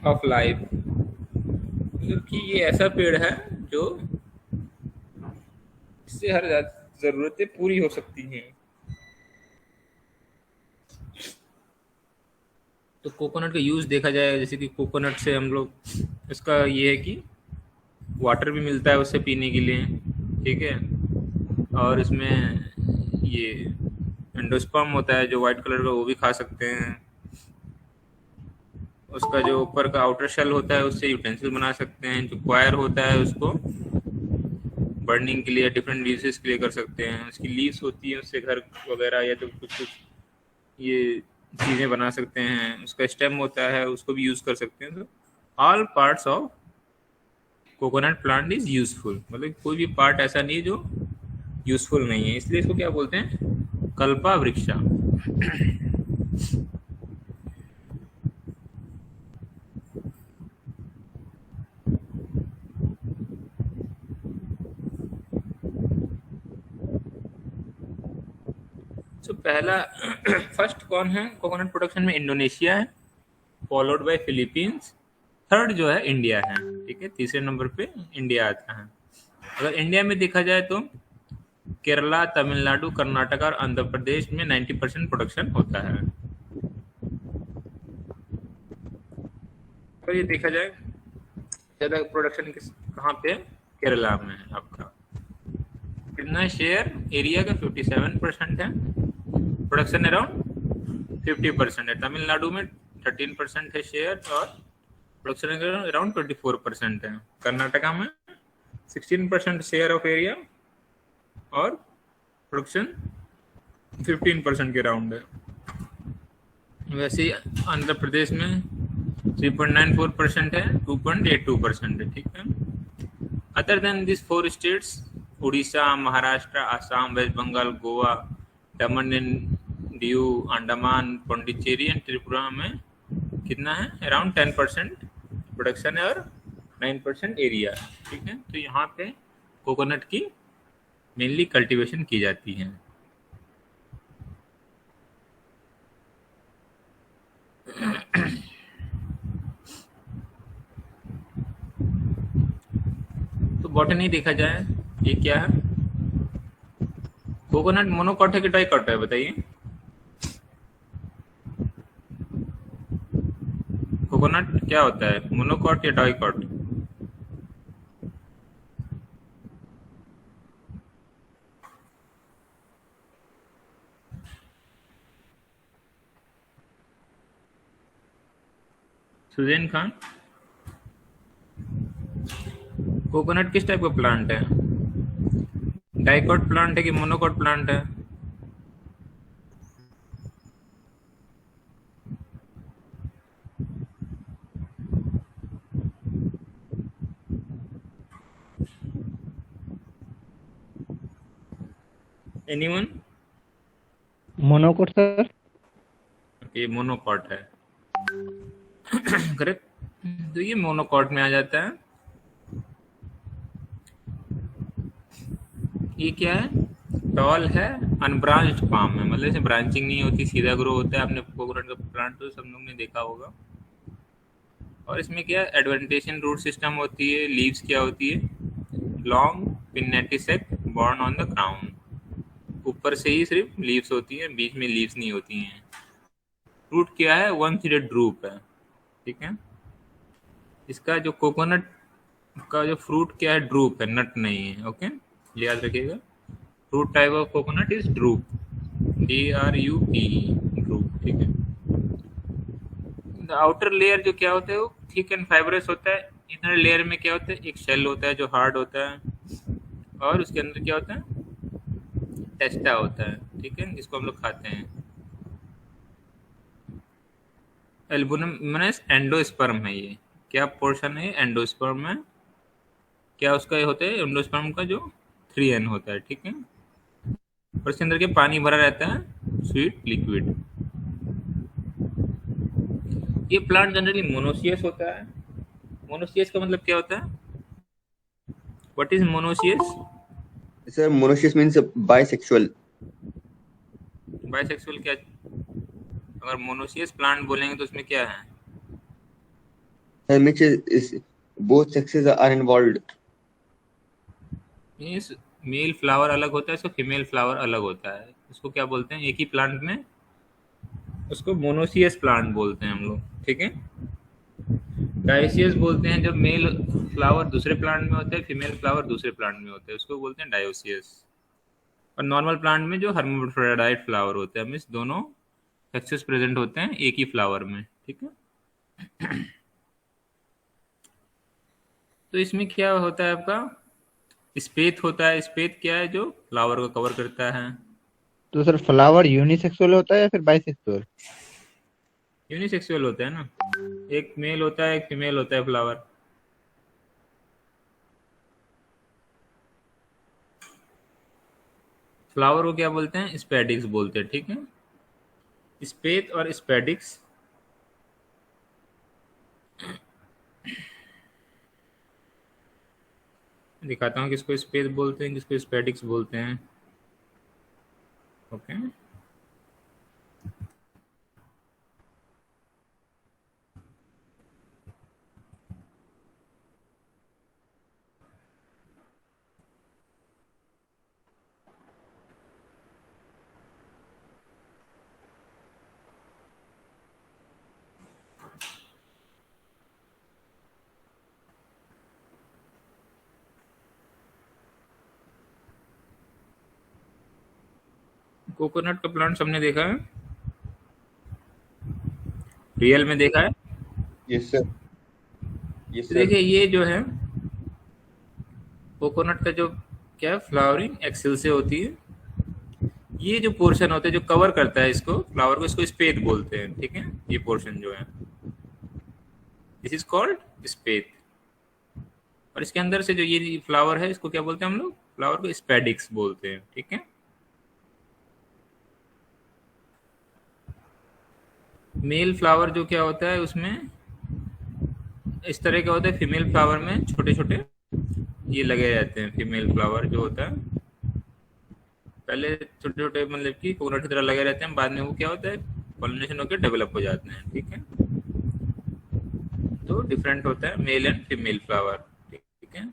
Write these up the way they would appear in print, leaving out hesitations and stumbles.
Of life, मतलब कि ये ऐसा पेड़ है जो इससे हर जरूरतें पूरी हो सकती हैं। तो कोकोनट का यूज़ देखा जाए, जैसे कि कोकोनट से हम लोग, इसका ये है कि वाटर भी मिलता है उससे पीने के लिए, ठीक है। और इसमें ये एंडोस्पर्म होता है जो वाइट कलर का, वो भी खा सकते हैं। उसका जो ऊपर का आउटर शेल होता है उससे यूटेंसिल बना सकते हैं। जो क्वायर होता है उसको बर्निंग के लिए, डिफरेंट यूजेस के लिए कर सकते हैं। उसकी लीव्स होती है, उससे घर वगैरह या तो कुछ कुछ ये चीज़ें बना सकते हैं। उसका स्टेम होता है, उसको भी यूज़ कर सकते हैं। तो all parts of coconut plant is useful, मतलब कोई भी पार्ट ऐसा नहीं है जो यूजफुल नहीं है, इसलिए इसको क्या बोलते हैं, कल्पा वृक्षा। तो पहला फर्स्ट कौन है कोकोनट प्रोडक्शन में? इंडोनेशिया है, फॉलोड बाय फिलीपींस, थर्ड जो है इंडिया है, ठीक है। तीसरे नंबर पे इंडिया आता है। अगर इंडिया में देखा जाए तो केरला, तमिलनाडु, कर्नाटका और आंध्र प्रदेश में 90% प्रोडक्शन होता है। तो ये देखा जाए ज़्यादा प्रोडक्शन किस कहाँ पे है? केरला में है आपका। कितना शेयर एरिया का? 57% है। प्रोडक्शन अराउंड 50% है। तमिलनाडु में 13% है शेयर, और प्रोडक्शन अराउंड 24% है। कर्नाटका में 16% शेयर ऑफ एरिया, और प्रोडक्शन 15% के राउंड है। वैसे ही आंध्र प्रदेश में 3.94% है, 2.82% है, ठीक है। Other than this four states, Orissa, Maharashtra, Assam, West Bengal, Goa, Daman and Diu, Andaman, Pondicherry and Tripura में कितना है? अराउंड 10% प्रोडक्शन है और 9% एरिया, ठीक है। तो यहाँ पे कोकोनट की मेनली कल्टीवेशन की जाती है। तो बॉटनी देखा जाए, ये क्या है? कोकोनट मोनोकॉट है कि डाइकॉट है, बताइए। कोकोनट क्या होता है, मोनोकॉट या डाइकॉट? सुजैन खान, कोकोनट किस टाइप का प्लांट है? डाइकॉट प्लांट है कि मोनोकॉट प्लांट है? एनीवन? Monocot sir. ये मोनोकॉट है, करेक्ट। तो ये मोनोकॉट में आ जाता है। ये क्या है? टॉल है, अनब्रांच्ड पाम है, मतलब इसे ब्रांचिंग नहीं होती, सीधा ग्रो होता है। आपने कोकोनट का प्लांट तो सब लोग ने देखा होगा। और इसमें क्या एडवेंटेशन रूट सिस्टम होती है। लीव्स क्या होती है? Long pinnatisect borne on the ground. ऊपर से ही सिर्फ लीव्स होती हैं, बीच में लीव्स नहीं होती हैं। फ्रूट क्या है? वन सीडेड ड्रूप है, ठीक है। इसका जो कोकोनट का जो फ्रूट क्या है? ड्रूप है, नट नहीं है, ओके, ये याद रखिएगा। Fruit type of coconut is drupe, DRUP, drupe, ठीक है। द आउटर लेयर जो क्या होता है, वो थिक एंड फाइब्रस होता है। इनर लेयर में क्या होता है? एक शेल होता है जो हार्ड होता है, और उसके अंदर क्या होता है? टेस्टा होता है, ठीक है, जिसको हम लोग खाते हैं। एल्बुमिनस एंडोस्पर्म है ये। क्या पोर्शन है? एंडोस्पर्म में क्या उसका ये होता है? एंडोस्पर्म का जो 3N होता है, ठीक है। और इसके अंदर के पानी भरा रहता है, स्वीट लिक्विड। ये प्लांट जनरली मोनोसियस होता है। मोनोसियस का मतलब क्या होता है? What is monoecious? Sir monoecious means bisexual. Bisexual क्या? अगर मोनोसियस प्लांट बोलेंगे तो उसमें क्या है? which is both sexes are involved. Means male flower अलग होता है, इसको फीमेल फ्लावर अलग होता है। इसको क्या बोलते हैं एक ही प्लांट में? उसको मोनोसियस प्लांट बोलते हैं हम लोग, ठीक है। डायोसियस बोलते हैं जब मेल फ्लावर दूसरे प्लांट में होता है, फीमेल फ्लावर दूसरे प्लांट में होता है, उसको बोलते हैं डायोसियस। और नॉर्मल प्लांट में जो हर्माफ्रोडाइट फ्लावर होते हैं, मीन्स दोनों सेक्सेस प्रेजेंट होते हैं एक ही फ्लावर में, ठीक है। तो इसमें क्या होता है आपका, स्पेथ होता है। स्पेथ क्या है? जो फ्लावर को कवर करता है। तो सर फ्लावर यूनिसेक्सुअल होता है या फिर बाइसेक्सुअल? यूनिसेक्सुअल होता है ना, एक मेल होता है एक फीमेल होता है फ्लावर। फ्लावर को क्या बोलते हैं? स्पेडिक्स बोलते हैं, ठीक है। स्पेथ और स्पेडिक्स, दिखाता हूँ किसको स्पेथ बोलते हैं किसको स्पेडिक्स बोलते हैं। ओके, कोकोनट का प्लांट सबने देखा है, रियल में देखा है। Yes, sir. Yes, तो sir. देखिए ये जो है कोकोनट का जो क्या है, फ्लावरिंग एक्सिल से होती है। ये जो पोर्शन होता है जो कवर करता है इसको फ्लावर को, इसको स्पेथ बोलते हैं, ठीक है। ये पोर्शन जो है दिस इज कॉल्ड स्पेथ। और इसके अंदर से जो ये फ्लावर है इसको क्या बोलते हैं हम लोग? फ्लावर को स्पेडिक्स बोलते हैं, ठीक है। मेल फ्लावर जो क्या होता है उसमें इस तरह का होता है, फीमेल फ्लावर में छोटे छोटे ये लगे रहते हैं। फीमेल फ्लावर जो होता है पहले छोटे छोटे मतलब कि कोकोनट की तरह लगे रहते हैं, बाद में वो क्या होता है पॉलिनेशन होकर डेवलप हो जाते हैं, ठीक है। तो डिफरेंट होता है मेल एंड फीमेल फ्लावर, ठीक है।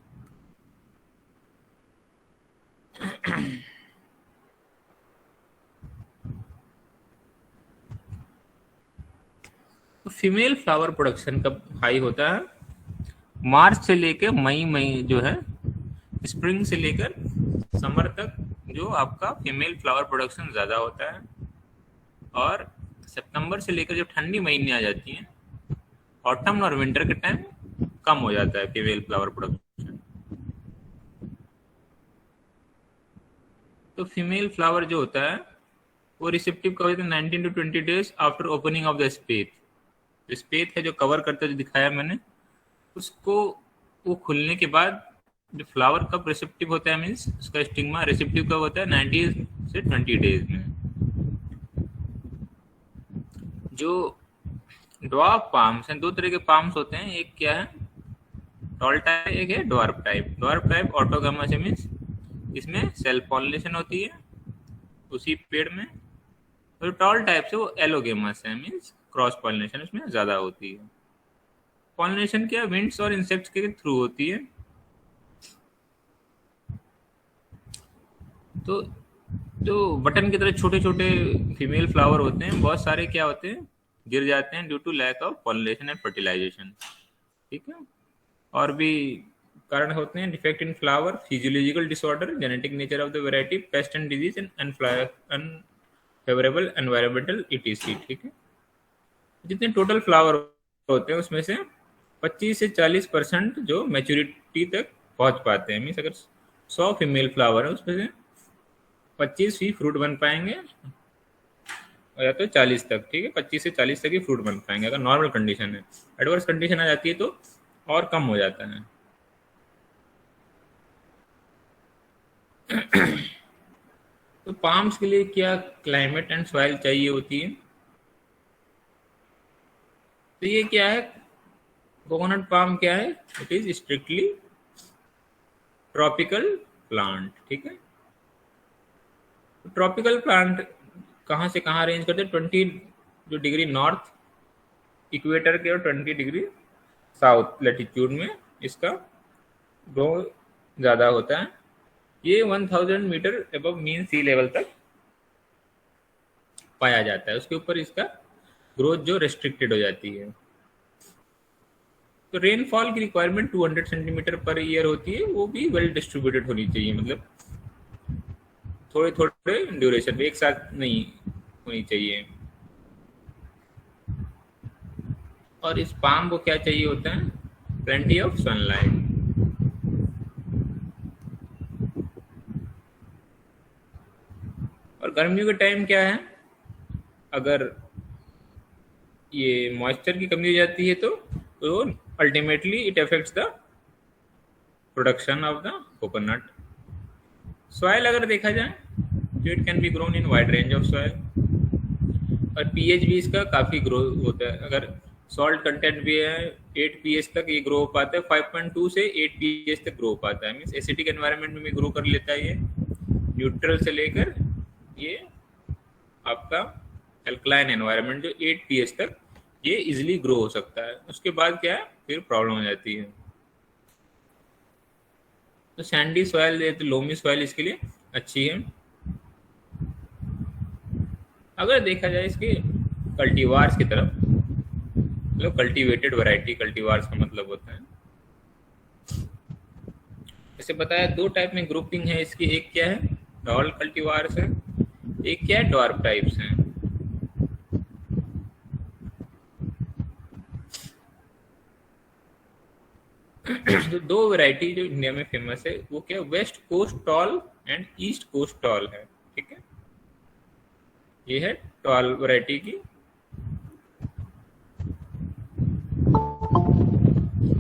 तो फीमेल फ्लावर प्रोडक्शन कब हाई होता है? मार्च से लेकर मई मई जो है, स्प्रिंग से लेकर समर तक जो आपका फीमेल फ्लावर प्रोडक्शन ज़्यादा होता है। और सितंबर से लेकर जब ठंडी महीने आ जाती हैं, ऑटम और विंटर के टाइम कम हो जाता है फीमेल फ्लावर प्रोडक्शन। तो फीमेल फ्लावर जो होता है वो रिसेप्टिव कब होता है? 19 to 20 days after opening of the spathe. Spathe है जो कवर करता है, जो दिखाया मैंने, उसको वो खुलने के बाद जो फ्लावर कब रिसेप्टिव होता है, मीन्स उसका स्टिग्मा रिसेप्टिव कब होता है? 90 से 20 डेज में। जो ड्वार्फ पाम्स हैं, दो तरह के पाम्स होते हैं, एक क्या है टॉल टाइप, एक है ड्वार्फ टाइप। ड्वार्फ टाइप ऑटोगामा से मीन्स इसमें सेल्फ पॉलिनेशन होती है उसी पेड़ में। और टॉल टाइप से वो एलोगेमस है, मीन्स क्रॉस पॉलिनेशन उसमें ज़्यादा होती है। पॉलिनेशन क्या विंड्स और इंसेक्ट्स के थ्रू होती है। तो जो बटन की तरह छोटे छोटे फीमेल फ्लावर होते हैं बहुत सारे क्या होते हैं, गिर जाते हैं due to lack of pollination and fertilization, ठीक है। और भी कारण होते हैं, defect in flower, physiological disorder, genetic nature of the variety, pest and disease and unfavourable environmental etc, ठीक है। जितने टोटल फ्लावर होते हैं उसमें से 25 से 40% जो मैच्योरिटी तक पहुंच पाते हैं। मीन्स अगर 100 फीमेल फ्लावर है उसमें से 25 ही फ्रूट बन पाएंगे, या तो 40 तक, ठीक है। 25 से 40 तक ही फ्रूट बन पाएंगे अगर नॉर्मल कंडीशन है। एडवर्स कंडीशन आ जाती है तो और कम हो जाता है। तो पाम्स के लिए क्या क्लाइमेट एंड सॉइल चाहिए होती है? तो ये क्या है, कोकोनट पाम क्या है? It is strictly tropical plant, ठीक है। ट्रॉपिकल प्लांट कहाँ से कहाँ रेंज करते हैं? 20 जो डिग्री नॉर्थ इक्वेटर के और 20 डिग्री साउथ लेटीट्यूड में इसका ग्रो ज़्यादा होता है। ये 1000 मीटर अबव मीन सी लेवल तक पाया जाता है, उसके ऊपर इसका ग्रोथ जो रेस्ट्रिक्टेड हो जाती है। तो रेनफॉल की रिक्वायरमेंट 200 सेंटीमीटर पर ईयर होती है, वो भी वेल डिस्ट्रीब्यूटेड होनी चाहिए, मतलब थोड़े थोड़े ड्यूरेशन में, एक साथ नहीं होनी चाहिए। और इस पाम को क्या चाहिए होता है? Plenty of sunlight. और गर्मियों के टाइम क्या है, अगर ये मॉइस्चर की कमी हो जाती है तो ultimately it affects the production of the coconut. Soil अगर देखा जाए तो it can be grown in wide range of soil, और पीएच भी इसका काफ़ी ग्रो होता है। अगर सॉल्ट कंटेंट भी है 8 पीएच तक ये ग्रो हो पाता है, 5.2 से 8 पीएच तक ग्रो हो पाता है, मीन्स एसिडिक एनवायरनमेंट में भी ग्रो कर लेता है ये। न्यूट्रल से लेकर ये आपका एल्कलाइन एनवायरनमेंट जो 8 पीएच तक ये इजीली ग्रो हो सकता है। उसके बाद क्या है, फिर प्रॉब्लम हो जाती है। तो सैंडी सॉइल या तो लोमी सॉइल इसके लिए अच्छी है। अगर देखा जाए इसके कल्टीवार्स की तरफ, मतलब कल्टीवेटेड वैरायटी, कल्टीवार्स का मतलब होता है, जैसे बताया 2 टाइप में ग्रुपिंग है इसकी। एक क्या है, टॉल कल्टीवार्स है, एक क्या है, ड्वार्फ टाइप्स हैं। तो 2 वैरायटी जो इंडिया में फेमस है वो क्या, west coast tall and east coast tall है, ठीक है। ये है टॉल वैरायटी की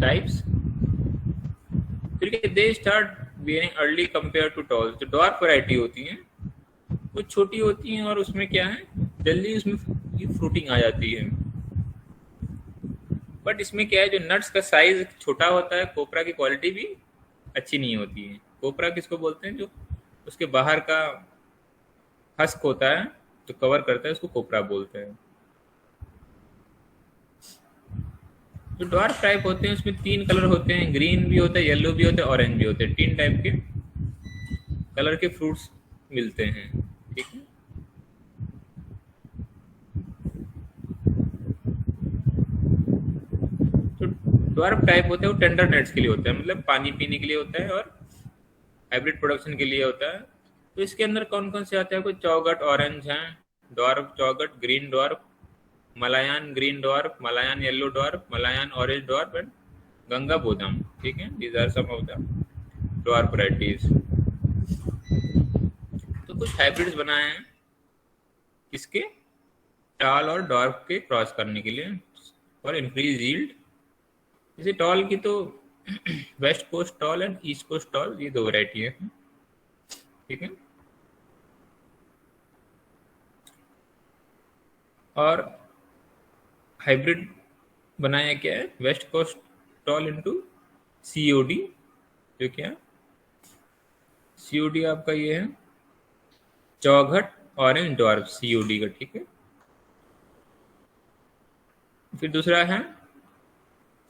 टाइप्स। फिर they start bearing early compare to tall. जो डॉर्फ वैरायटी होती हैं वो छोटी होती हैं और उसमें क्या है, जल्दी उसमें फ्रूटिंग आ जाती है। बट इसमें क्या है, जो नट्स का साइज छोटा होता है, कोपरा की क्वालिटी भी अच्छी नहीं होती है। कोपरा किसको बोलते हैं, जो उसके बाहर का हस्क होता है जो कवर करता है, उसको कोपरा बोलते हैं। जो ड्वार्फ टाइप होते हैं उसमें 3 कलर होते हैं, ग्रीन भी होता है, येलो भी होता है, ऑरेंज भी होते हैं। 3 टाइप के कलर के फ्रूट्स मिलते हैं, ठीक है। तो ड्वार्फ टाइप होता है वो टेंडर नट्स के लिए होता है, मतलब पानी पीने के लिए होता है और हाइब्रिड प्रोडक्शन के लिए होता है। तो इसके अंदर कौन कौन से आते हैं, कोई चौगट ऑरेंज है, dwarf Chowghat, green dwarf, Malayan green dwarf, Malayan yellow dwarf, Malayan orange dwarf and Ganga Bondam, ठीक है। These are some of the dwarf varieties. तो कुछ हाइब्रिड्स बनाए हैं किसके, टॉल और ड्वार्फ के क्रॉस करने के लिए और इंक्रीज यील्ड। जैसे टॉल की तो west coast tall and east coast tall, ये 2 वैरायटी है, ठीक है। और हाइब्रिड बनाया क्या है, west coast tall into COD. जो क्या सीओडी आपका ये है चौघट ऑरेंज ड्वार्फ, सीओडी का, ठीक है। फिर दूसरा है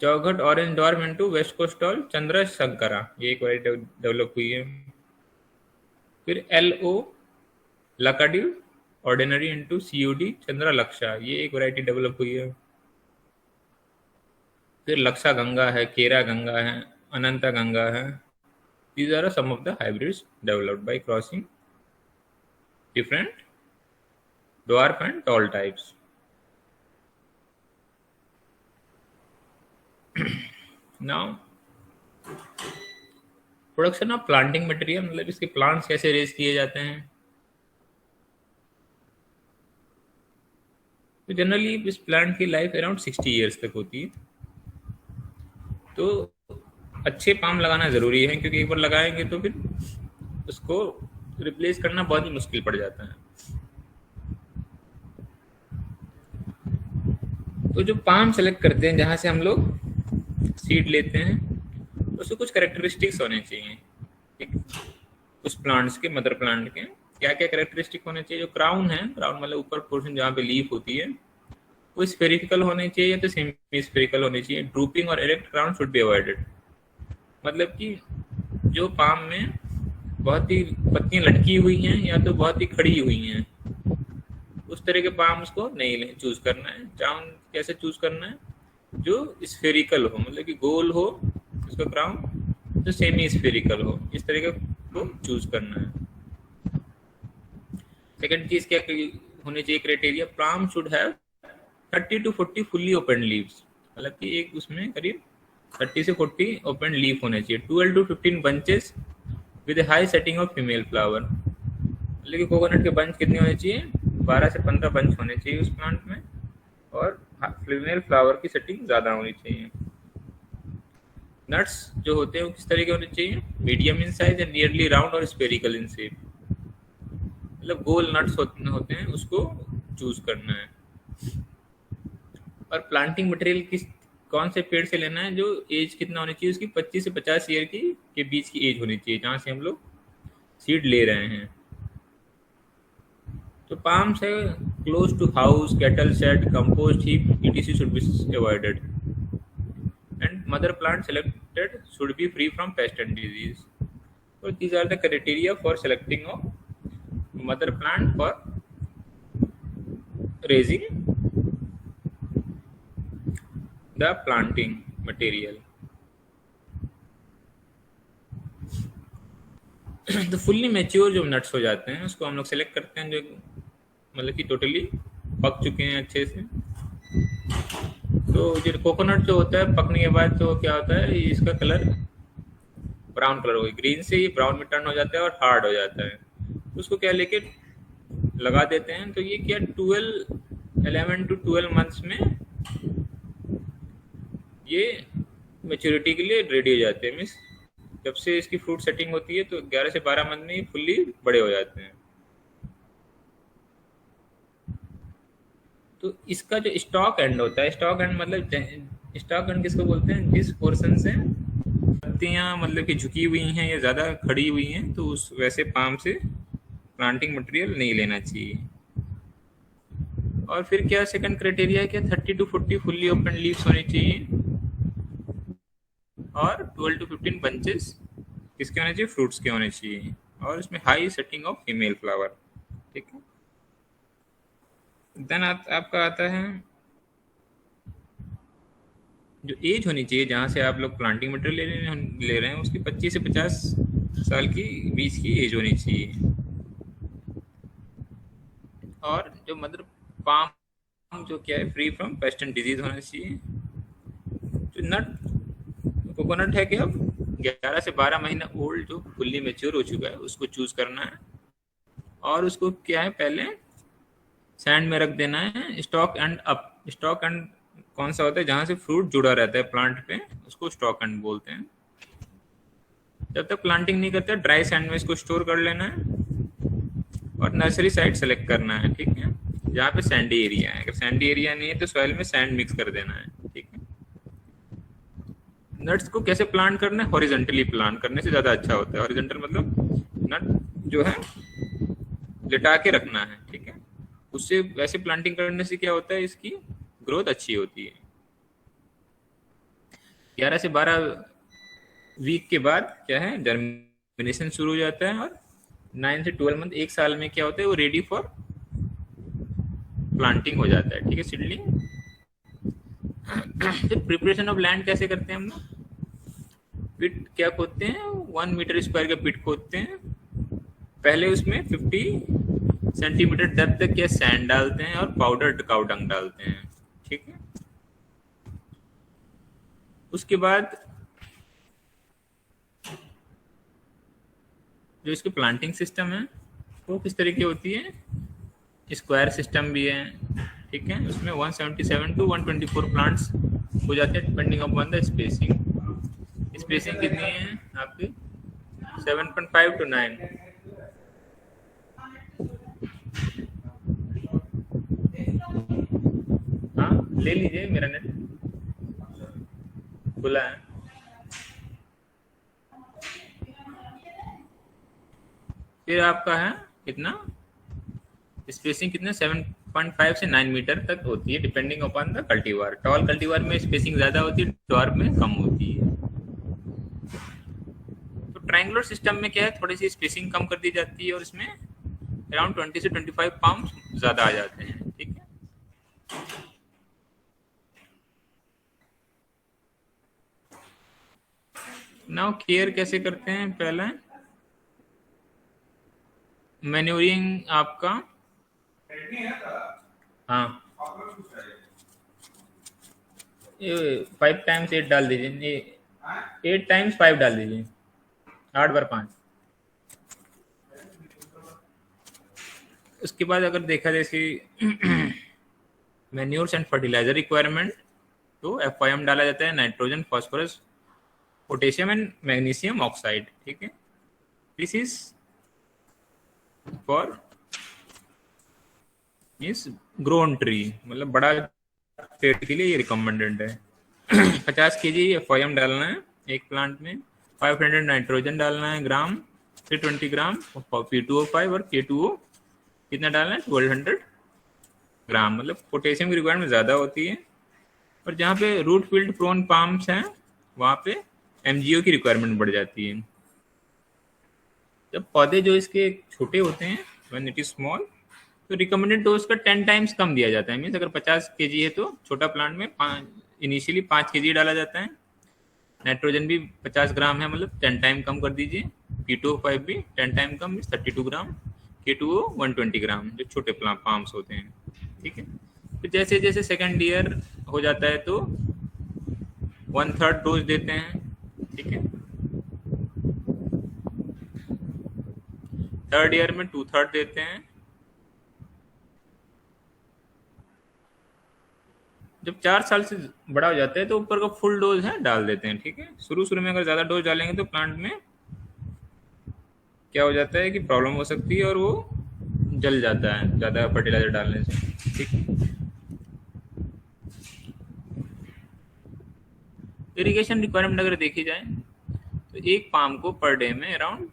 Chowghat orange dwarf into west coast tall Chandra Shankara, ये एक वैरायटी डेवलप हुई है। फिर LO Laccadive ordinary into COD Chandra Laksha, ये एक वैरायटी डेवलप हुई है। फिर लक्षा गंगा है, केरा गंगा है, अनंता गंगा है। These are some of the hybrids developed by crossing different dwarf and tall types. Now, production of planting material, मतलब इसके प्लांट्स कैसे रेज किए जाते हैं। तो जनरली इस प्लांट की लाइफ अराउंड 60 ईयर्स तक होती है। तो अच्छे पाम लगाना ज़रूरी है, क्योंकि एक बार लगाएंगे तो फिर उसको रिप्लेस करना बहुत ही मुश्किल पड़ जाता है। तो जो पाम सेलेक्ट करते हैं, जहाँ से हम लोग सीड लेते हैं, उसको कुछ कैरेक्टरिस्टिक्स होने चाहिए, ठीक। उस प्लांट्स के, मदर प्लांट के क्या क्या कैरेक्टरिस्टिक होने चाहिए। जो क्राउन है, क्राउन मतलब ऊपर पोर्शन जहाँ पे लीफ होती है, वो स्फेरिकल होने चाहिए या तो सेमी स्फेरिकल होने चाहिए। ड्रूपिंग और erect crown should be avoided. मतलब कि जो पाम में बहुत ही पत्तियां लटकी हुई हैं या तो बहुत ही खड़ी हुई हैं, उस तरह के पाम उसको नहीं चूज करना है। क्राउन कैसे चूज करना है? जो स्फेरिकल हो, मतलब कि गोल हो उसका क्राउन, तो सेमी स्फेरिकल हो, इस तरीके को चूज करना है। सेकंड चीज क्या होनी चाहिए criteria? Palm should have 30 to 40 fully open leaves. मतलब कि एक उसमें करीब 30 से 40 ओपन लीफ होने चाहिए। 12 to 15 bunches with high setting of female flower. मतलब कि कोकोनट के बंच कितने होने चाहिए? 12 से 15 बंच होने चाहिए उस प्लांट में, और फीमेल फ्लावर की सेटिंग ज़्यादा होनी चाहिए। नट्स जो होते हैं वो किस तरह के होने चाहिए? Medium in size and nearly round और स्पेरिकल इन शेप। मतलब गोल नट्स होते हैं, उसको चूज करना है। और प्लांटिंग मटेरियल कौन से पेड़ से लेना है? जो एज कितना होनी चाहिए उसकी? 25 से 50 ईयर के बीच की एज होनी चाहिए जहाँ से हम लोग सीड ले रहे हैं। तो पाम्स है close to house, cattle shed, compost heap etc should be avoided, and mother plant selected should be free from pest and disease. So these are the criteria for selecting of mother plant for raising the planting material. तो fully mature जो nuts हो जाते हैं उसको हम लोग select करते हैं, जो मतलब कि टोटली पक चुके हैं अच्छे से। तो जो कोकोनट जो होता है पकने के बाद तो क्या होता है, इसका कलर ब्राउन कलर हो गया, ग्रीन से ये ब्राउन में टर्न हो जाता है और हार्ड हो जाता है। तो उसको क्या लेके लगा देते हैं। तो ये क्या 11 to 12 मंथ्स में ये मेच्योरिटी के लिए रेडी हो जाते हैं। मीन्स जब से इसकी फ्रूट सेटिंग होती है तो 11 से 12 मंथ में ये फुल्ली बड़े हो जाते हैं। तो इसका जो स्टॉक एंड होता है, स्टॉक एंड मतलब स्टॉक एंड किसको बोलते हैं? जिस पोर्शन से पत्तियां मतलब कि झुकी हुई हैं या ज़्यादा खड़ी हुई हैं, तो उस वैसे पाम से प्लांटिंग मटेरियल नहीं लेना चाहिए। और फिर क्या सेकंड क्राइटेरिया है? क्या 30 to 40 फुल्ली ओपन लीव्स होनी चाहिए, और 12 to 15 बंचेस किसके होने चाहिए? फ्रूट्स के होने चाहिए, और इसमें high setting of female flower. ठीक है। देन आपका आता है जो एज होनी चाहिए जहाँ से आप लोग प्लांटिंग मटेरियल ले रहे हैं, उसकी 25 से 50 साल की बीच की एज होनी चाहिए। और जो मदर पाम जो क्या है, free from paste and disease होना चाहिए। जो नट कोकोनट है कि अब 11 से 12 महीना ओल्ड जो फुल्ली मेच्योर हो चुका है उसको चूज करना है, और उसको क्या है पहले सैंड में रख देना है। Stock and up, stock and कौन सा होता है? जहाँ से फ्रूट जुड़ा रहता है प्लांट पे, उसको स्टॉक एंड बोलते हैं। जब तक प्लांटिंग नहीं करते ड्राई सैंड में इसको स्टोर कर लेना है, और नर्सरी साइट सेलेक्ट करना है। ठीक है। जहाँ पे सैंडी एरिया है, अगर सैंडी एरिया नहीं है तो सॉइल में सैंड मिक्स कर देना है। ठीक है। नट्स को कैसे प्लांट करना है? हॉरिजॉन्टली प्लांट करने से ज़्यादा अच्छा होता है। हॉरिजॉन्टल मतलब नट जो है लिटा के रखना है। ठीक है। उससे वैसे प्लांटिंग करने से क्या होता है, इसकी ग्रोथ अच्छी होती है। 11 से 12 वीक के बाद क्या है, जर्मिनेशन शुरू हो जाता है, और 9 से 12 मंथ, एक साल में क्या होता है, वो रेडी फॉर प्लांटिंग हो जाता है। ठीक है, सीडलिंग। तो प्रिपरेशन ऑफ लैंड कैसे करते हैं हम लोग? पिट क्या खोदते हैं? 1 मीटर स्क्वायर का पिट खोदते हैं। पहले उसमें 50 सेंटीमीटर डेप्थ तक क्या सैंड डालते हैं और पाउडर काऊ डंग डालते हैं। ठीक है। उसके बाद जो इसकी प्लांटिंग सिस्टम है वो किस तरह की होती है? स्क्वायर सिस्टम भी है। ठीक है। उसमें 177 to 124 प्लांट्स हो जाते हैं depending upon the spacing. Spacing कितनी है आपकी? 7.5 to 9। हाँ, ले लीजिए, मेरा नेट खुला है। फिर आपका है कितना स्पेसिंग? कितना? 8.5 से 9 मीटर तक होती है depending upon the cultivar. Tall cultivar में स्पेसिंग ज़्यादा होती है, ड्वार्फ में कम होती है। तो ट्रायंगुलर सिस्टम में क्या है, थोड़ी सी स्पेसिंग कम कर दी जाती है और इसमें अराउंड 20 से 25 पाम्स ज़्यादा आ जाते हैं। ठीक है, नाउ केयर कैसे करते हैं, पहले मैन्यूरिंग आपका, हाँ ये 5 टाइम्स 8 डाल दीजिए, 8 टाइम्स 5 डाल दीजिए, 8 बार 5। उसके बाद अगर देखा जैसे मैन्योर्स एंड फर्टिलाइजर रिक्वायरमेंट, तो FYM डाला जाता है, nitrogen, phosphorus, potassium and magnesium oxide. ठीक है, this is for means grown tree, मतलब बड़ा पेड़ के लिए ये रिकमेंडेड है। 50 kg FYM डालना है एक प्लांट में, 500 नाइट्रोजन डालना है ग्राम, 320 ग्राम P2O5 और K2O कितना डालना है, 1200 ग्राम। मतलब पोटेशियम की रिक्वायरमेंट ज़्यादा होती है। और जहाँ पे रूट फील्ड प्रोन पाम्स हैं वहाँ पे MgO की रिक्वायरमेंट बढ़ जाती है। जब पौधे जो इसके छोटे होते हैं, व्हेन इट इज स्मॉल, तो रिकमेंडेड डोज का 10 टाइम्स कम दिया जाता है। मीन्स अगर 50 kg है तो छोटा प्लांट में इनिशियली 5 kg डाला जाता है। नाइट्रोजन भी 50 ग्राम है, मतलब 10 टाइम कम कर दीजिए। P2O5 भी 10 टाइम कम, 32 ग्राम। K2O 120 ग्राम, जो छोटे पाम्स होते हैं। ठीक है, तो जैसे जैसे सेकेंड ईयर हो जाता है तो 1/3 डोज देते हैं। ठीक है, थर्ड ईयर में 2/3 देते हैं। जब 4 साल से बड़ा हो जाता है तो ऊपर का फुल डोज है डाल देते हैं। ठीक है, शुरू शुरू में अगर ज़्यादा डोज डालेंगे तो प्लांट में क्या हो जाता है कि प्रॉब्लम हो सकती है और वो जल जाता है ज़्यादा फर्टिलाइजर डालने से। ठीक है, इरिगेशन रिक्वायरमेंट अगर देखी जाए तो एक पाम को पर डे में अराउंड,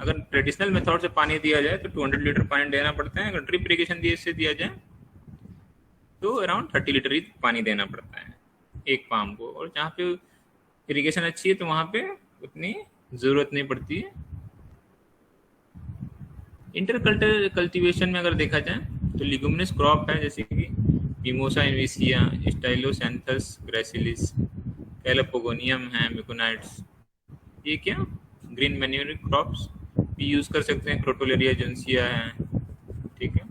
अगर ट्रेडिशनल मेथड से पानी दिया जाए तो 200 लीटर पानी देना पड़ता है। अगर ड्रिप इरिगेशन से दिया जाए तो अराउंड 30 लीटर ही पानी देना पड़ता है एक पाम को। और जहाँ पे इरिगेशन अच्छी है तो वहाँ पे उतनी ज़रूरत नहीं पड़ती है। इंटर कल्टीवेशन में अगर देखा जाए तो लिगुमिनस क्रॉप है, जैसे कि मिमोसा इनविसिया, स्टाइलोसैंथस ग्रेसिलिस, कैलेपोगोनियम है, मिकोनाइट्स, ये क्या ग्रीन मैन्योर क्रॉप्स भी यूज़ कर सकते हैं। क्रोटोलेरिया जेंसिया है, ठीक है,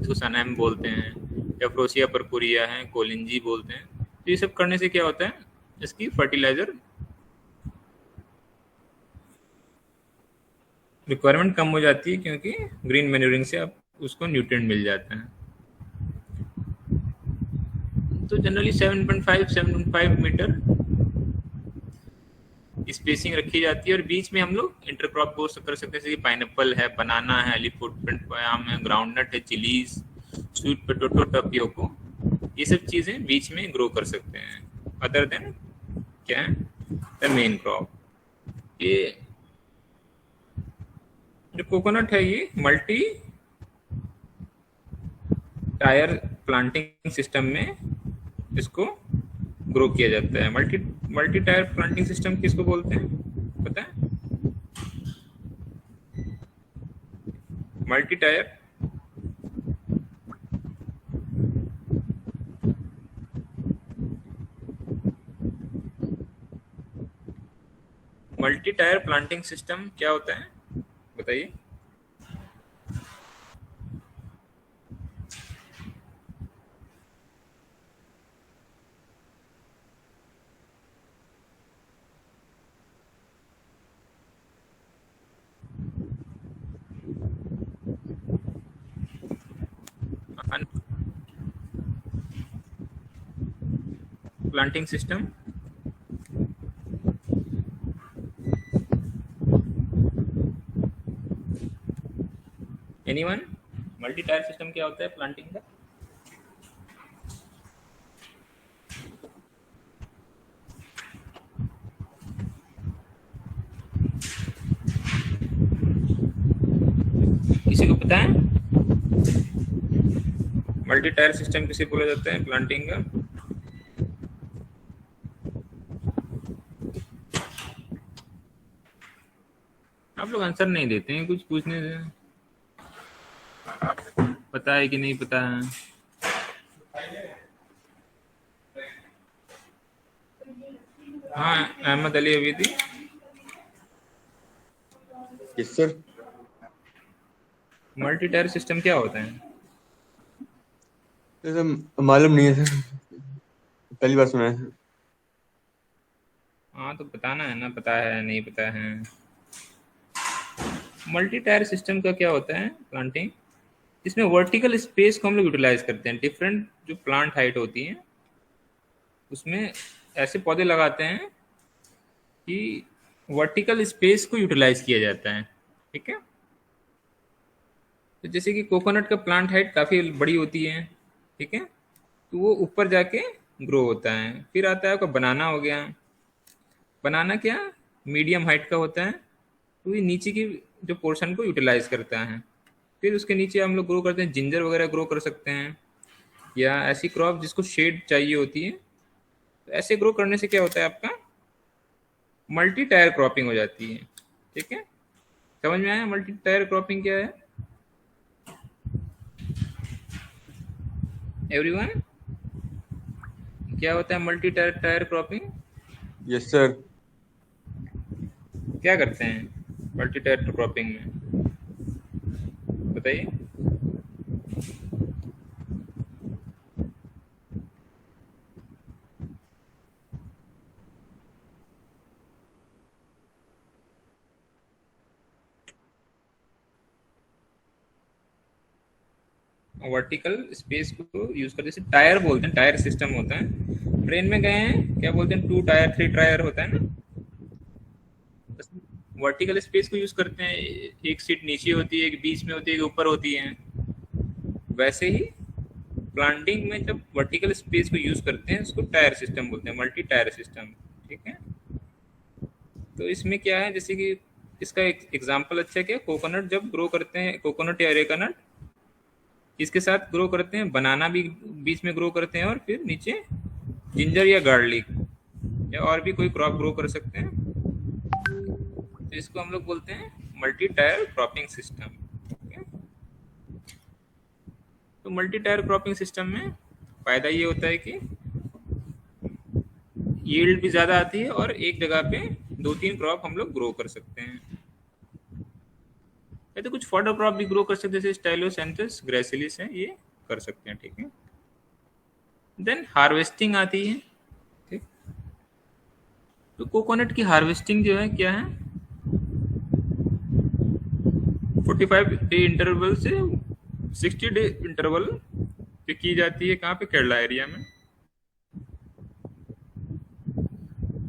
इसको सनैम बोलते हैं, एफ्रोसिया परपुरिया है, कोलिंजी बोलते हैं। तो ये सब करने से क्या होता है, इसकी फर्टिलाइजर रिक्वायरमेंट कम हो जाती है, क्योंकि ग्रीन मैन्योरिंग से आप उसको न्यूट्रिएंट मिल जाते हैं। तो जनरली 7.5 मीटर स्पेसिंग रखी जाती है। और बीच में हम लोग इंटरक्रॉप को कर सकते हैं, जैसे कि पाइनएप्पल है, बनाना है, एलिफोर्ट आम है, ग्राउंडनट है, चिलीज, स्वीट पोटैटो, टपियोको, ये सब चीज़ें बीच में ग्रो कर सकते हैं। अदर देन क्या है द मेन क्रॉप। ये जो कोकोनट है ये मल्टी टायर प्लांटिंग सिस्टम में इसको ग्रो किया जाता है। मल्टी टायर प्लांटिंग सिस्टम किसको बोलते हैं पता है? मल्टी टायर प्लांटिंग सिस्टम क्या होता है बताइए? Planting system anyone? Multi tier system क्या होता है प्लांटिंग का? किसी को पता है? मल्टी टायर सिस्टम किसे बोला जाता है प्लांटिंग का? आप लोग आंसर नहीं देते हैं कुछ पूछने से, पता है कि नहीं पता है? हाँ Ahmed Ali Abidi. Yes sir. Multi tier system क्या होता है? मालूम नहीं है सर, पहली बार सुना है। हाँ तो बताना है ना, पता है नहीं पता है। मल्टी टायर सिस्टम का क्या होता है प्लांटिंग, इसमें वर्टिकल स्पेस को हम लोग यूटिलाइज करते हैं। डिफरेंट जो प्लांट हाइट होती है उसमें ऐसे पौधे लगाते हैं कि वर्टिकल स्पेस को यूटिलाइज किया जाता है, ठीक है। तो जैसे कि कोकोनट का प्लांट हाइट काफ़ी बड़ी होती है, ठीक है, तो वो ऊपर जाके ग्रो होता है। फिर आता है आपका बनाना हो गया। बनाना क्या मीडियम हाइट का होता है, तो ये नीचे की जो पोर्शन को यूटिलाइज करता है। फिर उसके नीचे हम लोग ग्रो करते हैं, जिंजर वगैरह ग्रो कर सकते हैं, या ऐसी क्रॉप जिसको शेड चाहिए होती है। तो ऐसे ग्रो करने से क्या होता है आपका मल्टी टायर क्रॉपिंग हो जाती है, ठीक है। समझ में आया मल्टी टायर क्रॉपिंग क्या है एवरीवन? क्या होता है multi tier tyre cropping? Yes sir. क्या करते हैं मल्टी टायर क्रॉपिंग में, बताइए। वर्टिकल स्पेस को यूज करते, जैसे टायर बोलते हैं, टायर सिस्टम होता है। ट्रेन में गए हैं क्या बोलते हैं, 2 टायर 3 टायर होता है ना। वर्टिकल स्पेस को यूज करते हैं, एक सीट नीचे होती है, एक बीच में होती है, एक ऊपर होती है। वैसे ही प्लांटिंग में जब वर्टिकल स्पेस को यूज करते हैं उसको टायर सिस्टम बोलते हैं, मल्टी टायर सिस्टम, ठीक है। तो इसमें क्या है, जैसे कि इसका एक एग्जांपल अच्छा क्या, कोकोनट जब ग्रो करते हैं, कोकोनट या अरेकानट इसके साथ ग्रो करते हैं, बनाना भी बीच में ग्रो करते हैं, और फिर नीचे जिंजर या गार्लिक या और भी कोई क्रॉप ग्रो कर सकते हैं। तो इसको हम लोग बोलते हैं मल्टी टायर क्रॉपिंग सिस्टम। तो मल्टी टायर क्रॉपिंग सिस्टम में फायदा ये होता है कि यील्ड भी ज़्यादा आती है और एक जगह पे 2-3 क्रॉप हम लोग ग्रो कर सकते हैं। या तो कुछ फॉडर क्रॉप भी ग्रो कर सकते हैं, जैसे स्टाइलोसैंथस ग्रेसिलिस है, ये कर सकते हैं, ठीक है। देन हार्वेस्टिंग आती है, ठीक। तो कोकोनट की हार्वेस्टिंग जो है क्या है, 45 डे इंटरवल से 60 डे इंटरवल पे की जाती है। कहाँ पे, केरला एरिया में।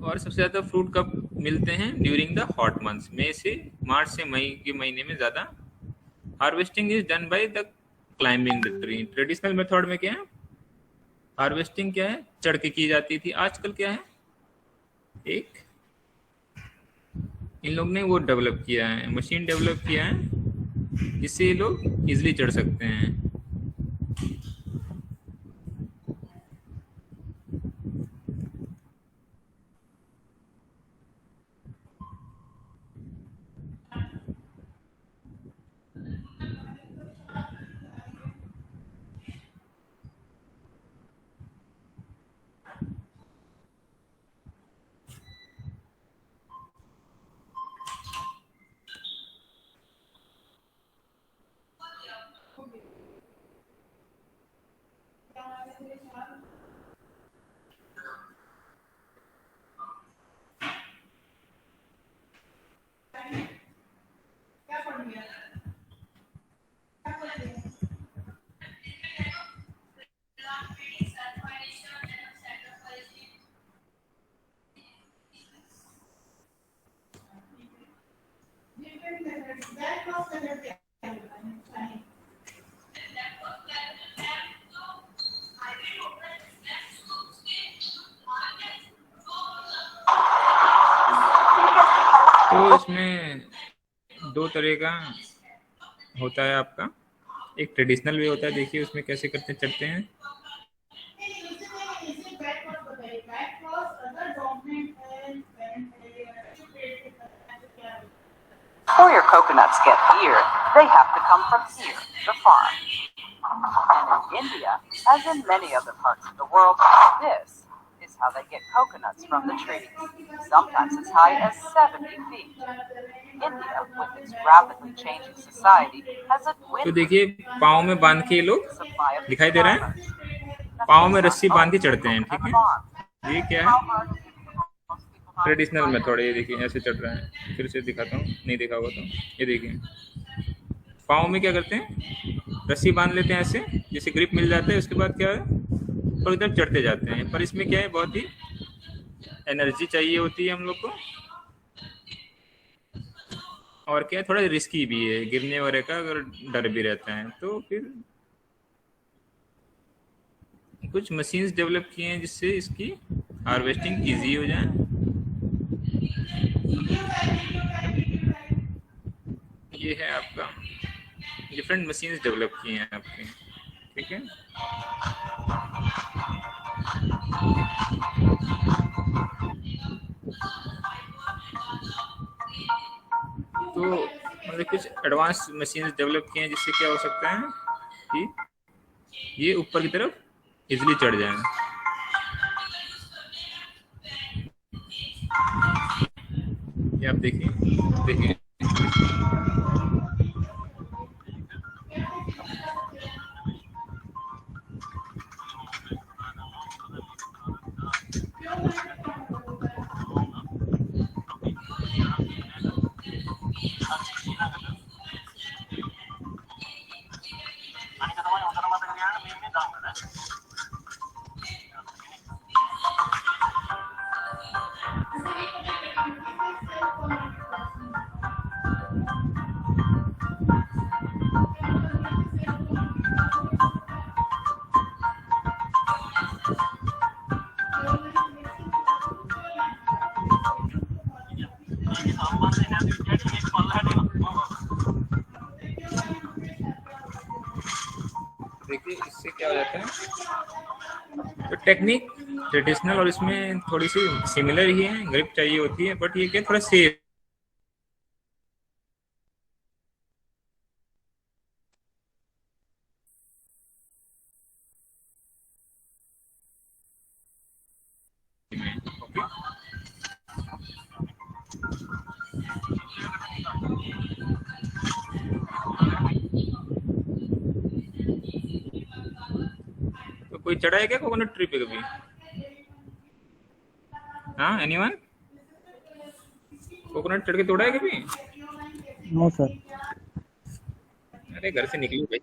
और सबसे ज़्यादा फ्रूट कब मिलते हैं, ड्यूरिंग द हॉट मंथ्स, मई से मार्च से मई के महीने में ज़्यादा। Harvesting is done by the climbing the tree. Traditional method में क्या है, हार्वेस्टिंग क्या है, चढ़ के की जाती थी। आजकल क्या है, एक इन लोग ने वो डेवलप किया है, मशीन डेवलप किया है, जिससे ये लोग इजिली चढ़ सकते हैं। तो इसमें 2 तरह का होता है आपका, एक ट्रेडिशनल वे होता है, देखिए उसमें कैसे करते चढ़ते हैं। Before your coconuts get here, they have to come from here, the farm. And in India, as in many other parts of the world, this is how they get coconuts from the trees, sometimes as high as 70 feet. India, with its rapidly changing society, has a तो dwindling देखिए पाँव में बांध के ये लोग supply of दिखाई दे रहे हैं, farmers. पाँव में रस्सी बांध के चढ़ते हैं, ठीक है। Farms. ये क्या How है, hard is it for most people not to traditional climb method है, ये देखिए ऐसे चढ़ रहा है। फिर से दिखाता हूँ, नहीं देखा होगा तो ये देखिए पाँव में क्या करते हैं, रस्सी बांध लेते हैं ऐसे, जैसे ग्रिप मिल जाता है, उसके बाद क्या है थोड़ी देर चढ़ते जाते हैं। पर इसमें क्या है, बहुत ही एनर्जी चाहिए होती है हम लोग को, और क्या है थोड़ा रिस्की भी है, गिरने वगैरह का अगर डर भी रहता है। तो फिर कुछ मशीन्स डेवलप किए हैं जिससे इसकी हार्वेस्टिंग इजी हो जाए। ये है आपका, डिफरेंट मशीन्स डेवलप किए हैं आपके, ठीक है। तो मतलब कुछ एडवांस मशीन्स डेवलप किए हैं जिससे क्या हो सकता है कि ये ऊपर की तरफ इजीली चढ़ जाए। ये आप देखिए, देखिए देखिए इससे क्या हो जाता है, तो टेक्निक ट्रेडिशनल और इसमें थोड़ी सी सिमिलर ही है, ग्रिप चाहिए होती है, बट ये क्या थोड़ा सेफ में। ओके, तो कोई चढ़ा है क्या कोकोनट ट्री पे कभी? हाँ, एनीवन कोकोनट चढ़ के तोड़ा है कभी? No sir. अरे घर से निकली भाई,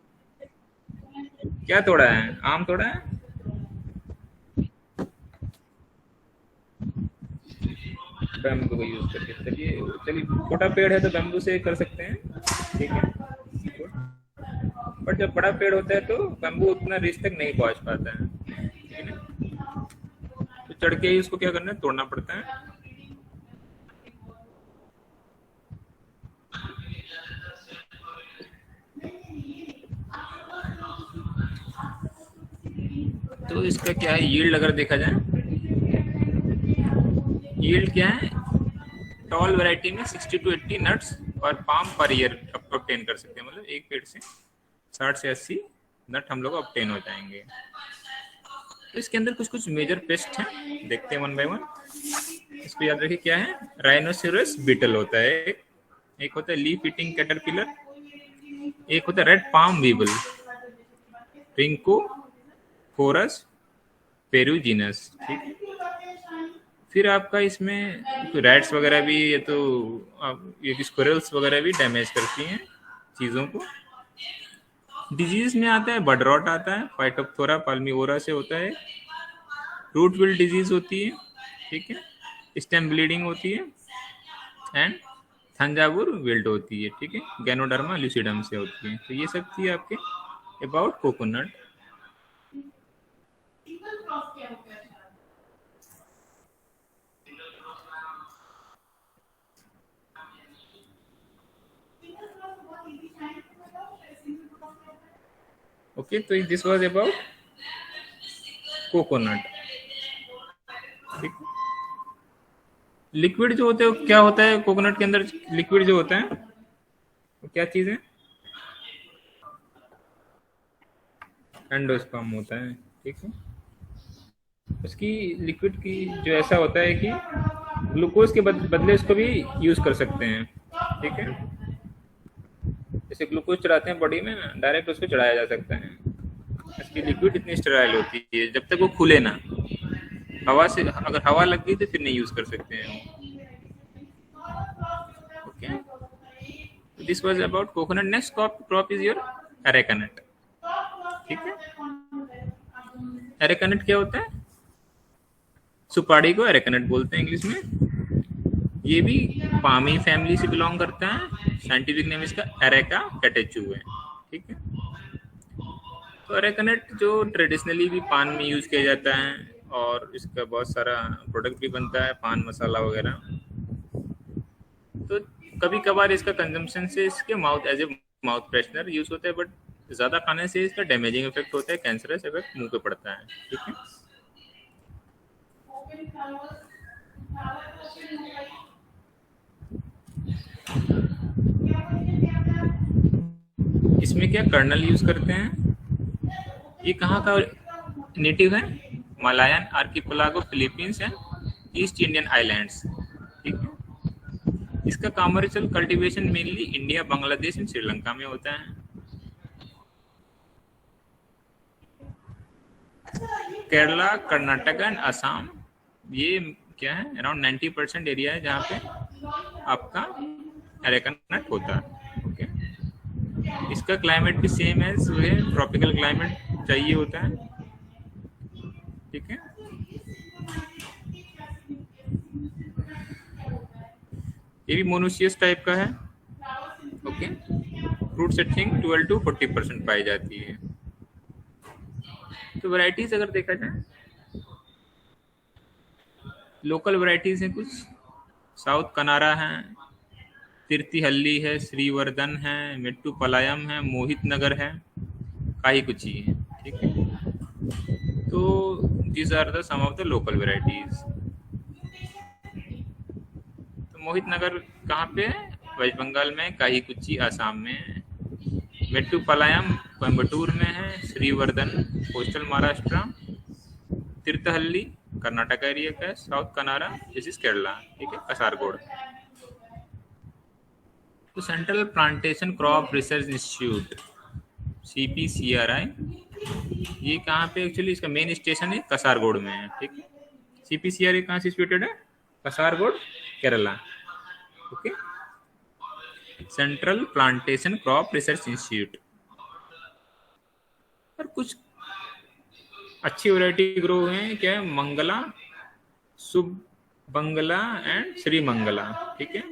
क्या तोड़ा है, आम तोड़ा है? बैम्बू का यूज करके, चलिए चलिए, छोटा पेड़ है तो बैम्बू से कर सकते हैं, ठीक है। बट जब बड़ा पेड़ होता है तो बैम्बू उतना रीच तक नहीं पहुंच पाता है, ठीक है ना। तो चढ़ के ही उसको क्या करना है, तोड़ना पड़ता है। तो इसका क्या है यील्ड, अगर देखा जाए यील्ड क्या है, टॉल वैरायटी में 60 to 80 नट्स और पाम पर ईयर ऑब्टेन कर सकते हैं, मतलब एक पेड़ से 60 से 80 नट हम लोग ऑब्टेन हो जाएंगे। तो इसके अंदर कुछ कुछ मेजर पेस्ट हैं, देखते हैं वन बाय वन। इसको याद रखिए क्या है, राइनोसेरस बीटल होता है एक होता है लीफ ईटिंग कैटरपिलर, एक होता है रेड पाम वीबल, रिंको फोरस पेरुजीनस, ठीक है। फिर आपका इसमें तो रैट्स वगैरह भी, ये तो ये स्क्विरल्स वगैरह भी डैमेज करती हैं चीज़ों को। डिजीज में आता है बड रॉट आता है, फाइटोप्थोरा पाल्मिवोरा से होता है, रूट विल डिजीज होती है, ठीक है, स्टेम ब्लीडिंग होती है, एंड थंजावुर विल्ट होती है, ठीक है, गैनोडर्मा ल्यूसिडम से होती है। तो ये सब थी आपके अबाउट कोकोनट। ओके, तो दिस वाज अबाउट कोकोनट। ठीक, लिक्विड जो होते हैं क्या होता है कोकोनट के अंदर? लिक्विड जो होता है वो क्या चीज है? एंडोस्पर्म होता है। ठीक है, उसकी लिक्विड की जो ऐसा होता है कि ग्लूकोज के बदले उसको भी यूज कर सकते हैं। ठीक है, जैसे ग्लूकोज चढ़ाते हैं बॉडी में ना, डायरेक्ट उसको चढ़ाया जा सकता है। इसकी लिक्विड इतनी स्टेराइल होती है जब तक वो खुले ना, हवा से अगर हवा लग गई तो फिर नहीं यूज कर सकते हैं। Okay, this was about coconut. Next crop is your areca nut. ठीक है, एरेका नट क्या होता है? सुपारी को एरेका नट बोलते हैं इंग्लिश में। ये भी पामी फैमिली से बिलोंग करता है। साइंटिफिक नेम इसका एरेका कैटेचू है। ठीक है, तो एरेका नट जो ट्रेडिशनली भी पान में यूज किया जाता है और इसका बहुत सारा प्रोडक्ट भी बनता है, पान मसाला वगैरह। तो कभी कभार इसका कंजम्पशन से इसके mouth as a mouth freshener use होता है, बट ज्यादा खाने से इसका डैमेजिंग इफेक्ट होता है, कैंसरस इफेक्ट मुंह पे पड़ता है। ठीक है, इसमें क्या कर्नल यूज करते हैं। ये कहाँ का नेटिव है? Malayan archipelago, Philippines and east Indian islands. ठीक है, इसका commercial cultivation mainly India, Bangladesh and Sri Lanka में होता है। केरला, कर्नाटक एंड असम, ये क्या है, अराउंड 90% एरिया है जहाँ पे आपका एरेका नट होता है। ओके, इसका क्लाइमेट भी सेम है, ट्रॉपिकल क्लाइमेट चाहिए होता है। ठीक है, ये भी मोनोसियस टाइप का है। ओके, फ्रूट सेटिंग 12 to 40% पाई जाती है। तो वैरायटीज अगर देखा जाए, लोकल वैरायटीज हैं कुछ। साउथ कनारा है, तिरतीहल्ली है, श्रीवर्धन है, मेट्टुपलायम है, मोहित नगर है, काई कुची है। ठीक है, तो these are the some of the local varieties. तो मोहित नगर कहाँ पे है? वेस्ट बंगाल में, काही कुची आसाम में है, मेट्टुपलायम कोयम्बटूर में है, श्रीवर्धन कोस्टल महाराष्ट्र, तीर्थहल्ली कर्नाटक एरिया का है, south Canara this is Kerala. ठीक है, कसारगोड। तो central plantation crop research institute CPCRI, ये कहाँ पे एक्चुअली इसका मेन स्टेशन है कसारगोड में है। ठीक है, CPCRI कहाँ से सिचुएटेड है? Kasaragod, Kerala. Okay, central plantation crop research institute. और कुछ अच्छी वैरायटी ग्रो हुए हैं, क्या है, मंगला, शुभ बंगला एंड श्री मंगला। ठीक है,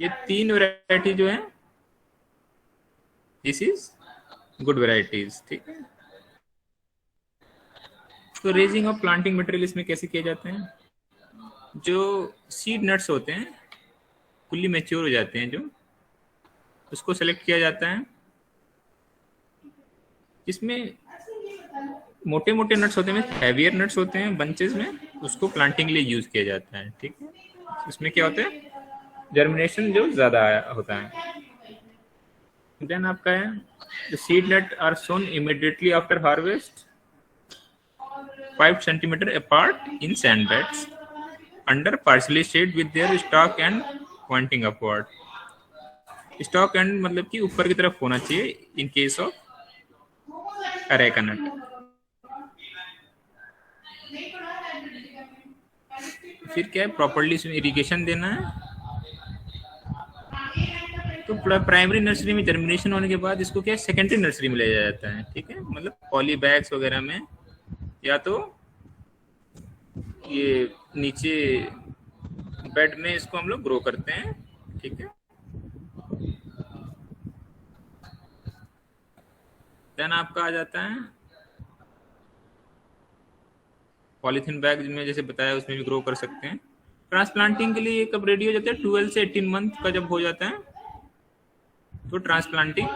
ये तीन वैरायटी जो है दिस इज गुड वैरायटीज। ठीक है, तो रेजिंग ऑफ प्लांटिंग मटेरियल इसमें कैसे किए जाते हैं? जो सीड नट्स होते हैं फुल्ली मैच्योर हो जाते हैं, जो उसको सेलेक्ट किया जाता है। इसमें मोटे मोटे नट्स होते हैं, हैवियर नट्स होते हैं बंचेस में, उसको प्लांटिंग के लिए यूज किया जाता है। ठीक है, इसमें क्या होता है, जर्मिनेशन जो ज्यादा होता है। देन आपका है the seed nut are sown immediately after harvest 5 centimeter apart in sand beds under partially shade with their stalk end pointing upward. Stock and मतलब कि ऊपर की तरफ होना चाहिए इन केस ऑफ एरेका नट। फिर क्या है, प्रॉपर्ली इसमें इरिगेशन देना है। तो प्राइमरी नर्सरी में जर्मिनेशन होने के बाद इसको क्या है, सेकेंडरी नर्सरी में ले जाया जाता है। ठीक है, मतलब पॉली बैग्स वगैरह में, या तो ये नीचे बेड में इसको हम लोग ग्रो करते हैं। ठीक है, देन आपका आ जाता है पॉलीथीन बैग में, जैसे बताया उसमें भी ग्रो कर सकते हैं। ट्रांसप्लांटिंग के लिए कब रेडी हो जाता है? 12 से 18 मंथ का जब हो जाता है तो ट्रांसप्लांटिंग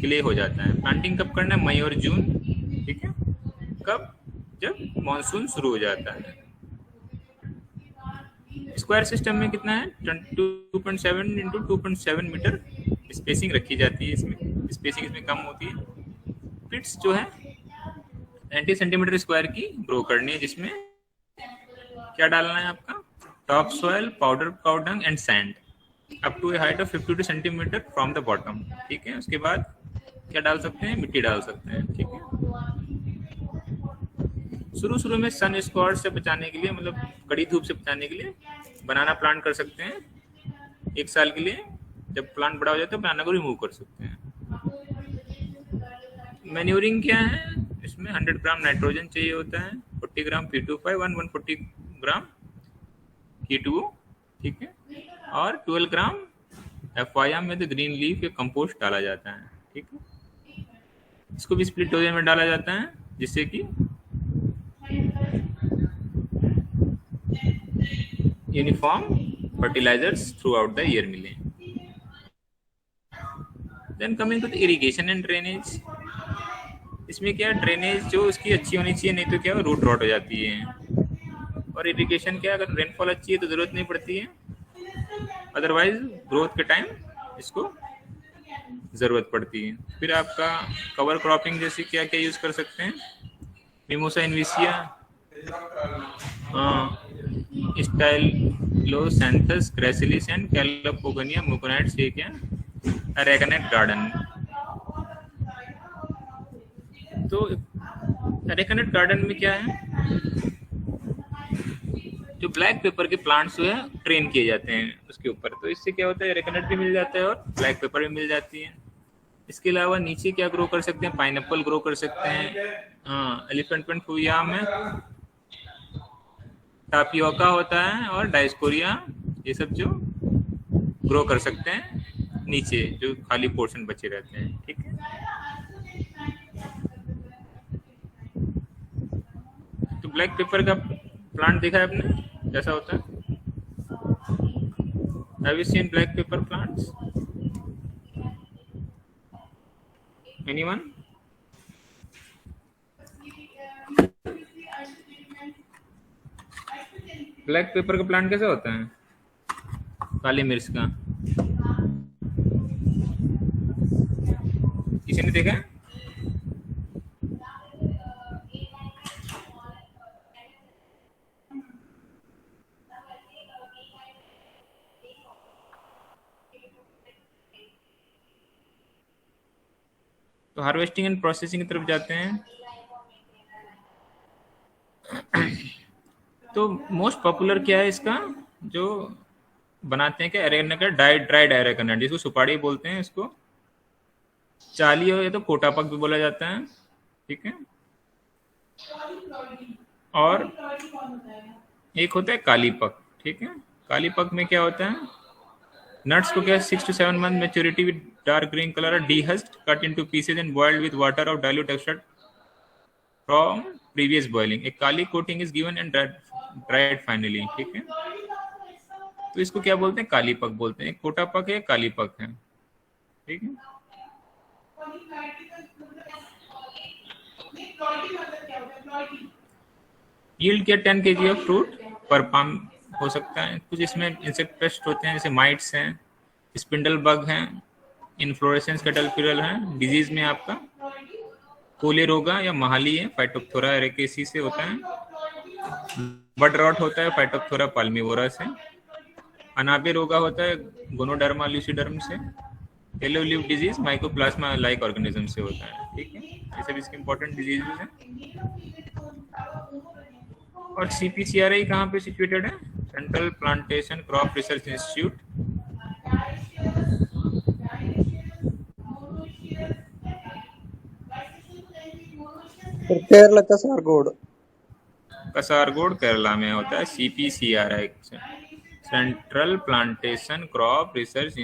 क्ले हो जाता है। प्लांटिंग कब करना है? मई और जून, ठीक है। कब? जब मानसून शुरू हो जाता है। स्क्वायर सिस्टम में कितना है? 2.7 इंटू 2.7 मीटर स्पेसिंग रखी जाती है। इसमें स्पेसिंग इसमें कम होती है। पिट्स जो है 90 सेंटीमीटर स्क्वायर की ग्रो करनी है, जिसमें क्या डालना है आपका? Top soil, powder cow dung and sand up to a height of 52 centimeter from the bottom, ठीक है। उसके बाद क्या डाल सकते हैं? मिट्टी डाल सकते हैं, ठीक है। शुरू शुरू में सन स्क्वाड से बचाने के लिए, मतलब कड़ी धूप से बचाने के लिए बनाना प्लांट कर सकते हैं 1 साल के लिए। जब प्लांट बड़ा हो जाए तो बनाना को रिमूव कर सकते हैं। मैन्यूरिंग क्या है? इसमें 100 ग्राम नाइट्रोजन चाहिए होता है, 40 ग्राम P2O5, 140 ग्राम K2O, ठीक है। और 12 ग्राम FYM में तो ग्रीन लीफ या कंपोस्ट डाला जाता है, ठीक है। इसको भी स्प्लिट डोजेज में डाला जाता है, जिससे कि uniform fertilisers throughout the year मिले। Then coming to the irrigation and drainage. इसमें क्या, ड्रेनेज जो उसकी अच्छी होनी चाहिए, नहीं तो क्या रूट रॉट हो जाती है। और इरिगेशन क्या, अगर रेनफॉल अच्छी है तो ज़रूरत नहीं पड़ती है, अदरवाइज ग्रोथ के टाइम इसको ज़रूरत पड़ती है। फिर आपका कवर क्रॉपिंग जैसे क्या क्या यूज़ कर सकते हैं? मिमोसा इनविसिया, स्टाइलोसैंथस ग्रेसिलिस एंड कैलिफोर्निया मुकोनाइट्स, ये क्या? अरेकनेट गार्डन। तो अरेकनेट गार्डन में क्या है, जो ब्लैक पेपर के प्लांट्स जो है ट्रेन किए जाते हैं उसके ऊपर, तो इससे क्या होता है? अरेकनेट भी मिल जाता है और ब्लैक पेपर भी मिल जाती है। इसके अलावा नीचे क्या ग्रो कर सकते हैं? पाइनएप्पल ग्रो कर सकते हैं। हाँ, एलिफेंट पेंट फुयाम में टापियोका होता है और डायस्कोरिया, ये सब जो ग्रो कर सकते हैं नीचे, जो खाली पोर्शन बचे रहते हैं, ठीक है। तो ब्लैक पेपर का प्लांट देखा है आपने कैसा होता है? Have you seen black pepper plants? Anyone? Black pepper का प्लांट कैसा होता है? काली मिर्च का किसी ने देखा है? तो हार्वेस्टिंग एंड प्रोसेसिंग की तरफ जाते हैं। तो मोस्ट पॉपुलर क्या है इसका, जो बनाते हैं क्या? एरेका ड्राइड एरेका, जिसको सुपाड़ी बोलते हैं, इसको चाली हो या तो कोटापक भी बोला जाता है, ठीक है। और एक होता है कालीपक, ठीक है। कालीपक में क्या होता है? नट्स को क्या 6 to 7 month maturity with dark green color are dehusked, cut into pieces and boiled with water or dilute extract from previous boiling. A Kali coating is given and dried finally, ठीक है। तो इसको क्या बोलते हैं? कालीपक बोलते हैं। कोटापक है, कालीपक है, ठीक है। यील्ड क्या 10 kg ऑफ फ्रूट पर पाम हो सकता है। कुछ इसमें इंसेक्ट पेस्ट होते हैं, जैसे माइट्स हैं, स्पिंडल बग हैं, इन्फ्लोरेसेंस कैटरपिलर हैं। डिजीज में आपका कोलेरोगा या महाली है, फाइटोप्थोरा एरेकेसी से होता है। बड रॉट होता है फाइटोप्थोरा पाल्मिवोरा से। अनाबे रोगा होता है गोनोडर्मा ल्यूसिडर्म से। Yellow leaf disease mycoplasma like organism से होता है, ठीक है। ये सब इसके इंपॉर्टेंट डिजीजेज हैं। और CPCRI कहाँ पे सिचुएटेड है? Central plantation crop research institute. Kerala Kasaragod. Kasaragod Kerala में होता है CPCRI, central plantation crop research.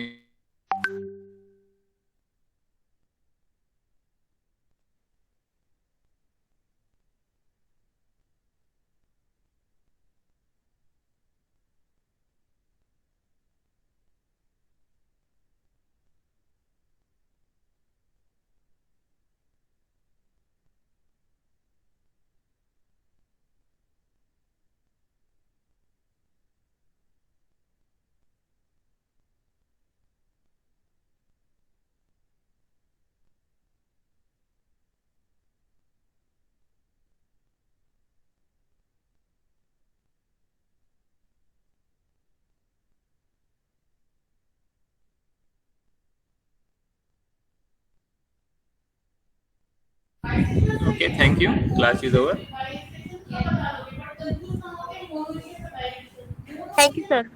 Okay, thank you. Class is over. Thank you, sir.